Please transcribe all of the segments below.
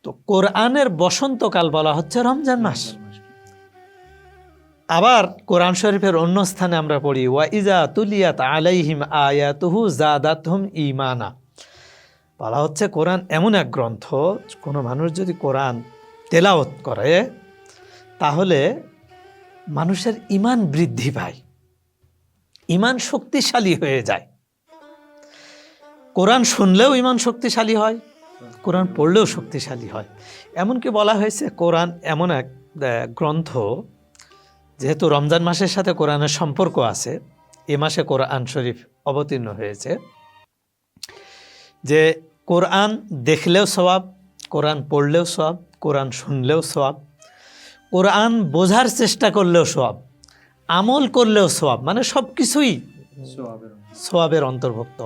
তো কোরআনের বসন্তকাল বলা হচ্ছে রমজান মাস। আবার কোরআন শরীফের অন্য স্থানে আমরা পড়ি ওয়া ইজা তুলিয়াত আলাইহিম আয়াতুহু জাদাতহুম ঈমানা। বলা হচ্ছে কোরআন এমন এক গ্রন্থ, কোনো মানুষ যদি কোরআন তেলাওয়াত করে তাহলে মানুষের ঈমান বৃদ্ধি পায়, ঈমান শক্তিশালী হয়ে যায়। কোরআন শুনলেও ঈমান শক্তিশালী হয়, কোরআন পড়লেও শক্তিশালী হয়। এমনকি বলা হয়েছে কোরআন এমন এক গ্রন্থ, যেহেতু রমজান মাসের সাথে কোরআনের সম্পর্ক আছে, এ মাসে কোরআন শরীফ অবতীর্ণ হয়েছে, যে কোরআন দেখলেও সওয়াব, কোরআন পড়লেও সওয়াব, কোরআন শুনলেও সওয়াব, কোরআন বোঝার চেষ্টা করলেও সওয়াব, আমল করলেও সওয়াব, মানে সব কিছুই সওয়াবের অন্তর্ভুক্ত।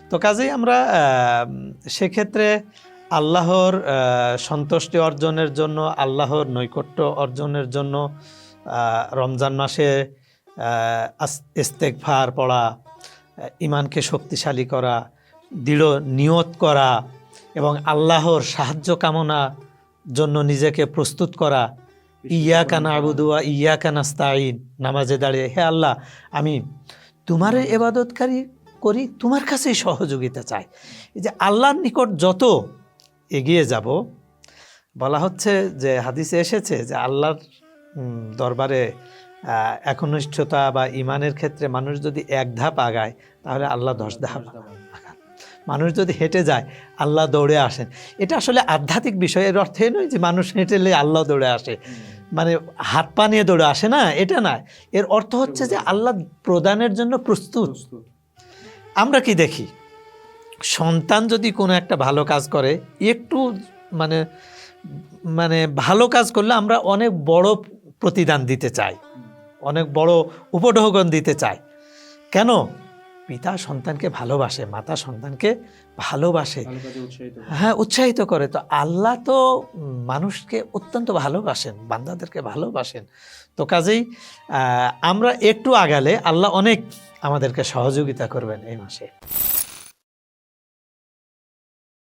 তো কাজেই আমরা সেক্ষেত্রে আল্লাহর সন্তুষ্টি অর্জনের জন্য, আল্লাহর নৈকট্য অর্জনের জন্য রমজান মাসে ইস্তেগফার পড়া, ঈমানকে শক্তিশালী করা, দৃঢ় নিয়ত করা এবং আল্লাহর সাহায্য কামনার জন্য নিজেকে প্রস্তুত করা। ইয়াকা না'বুদু ওয়া ইয়াকা নাস্তাঈন, নামাজে দাঁড়িয়ে হে আল্লাহ আমি তোমার ইবাদতকারী করি, তোমার কাছেই সহযোগিতা চাই। এই যে আল্লাহর নিকট যত এগিয়ে যাব, বলা হচ্ছে যে হাদিসে এসেছে যে আল্লাহর দরবারে একনিষ্ঠতা বা ঈমানের ক্ষেত্রে মানুষ যদি এক ধাপ আগায় তাহলে আল্লাহ 10 ধাপ আগান। মানুষ যদি হেঁটে যায় আল্লাহ দৌড়ে আসেন। এটা আসলে আধ্যাত্মিক বিষয়, এর অর্থ নয় যে মানুষ হেঁটেলে আল্লাহ দৌড়ে আসে, মানে হাত পা নিয়ে দৌড়ে আসে না, এটা না। এর অর্থ হচ্ছে যে আল্লাহ প্রদানের জন্য প্রস্তুত। আমরা কি দেখি, সন্তান যদি কোনো একটা ভালো কাজ করে, একটু মানে মানে ভালো কাজ করলে আমরা অনেক বড় প্রতিদান দিতে চাই, অনেক বড় উপঢৌকন দিতে চাই। কেন? পিতা সন্তানকে ভালোবাসে, মাতা সন্তানকে ভালোবাসে, হ্যাঁ উৎসাহিত করে। তো আল্লাহ তো মানুষকে অত্যন্ত ভালোবাসেন, বান্দাদেরকে ভালোবাসেন। তো কাজেই আমরা একটু আগালে আল্লাহ অনেক আমাদেরকে সহযোগিতা করবেন এই মাসে।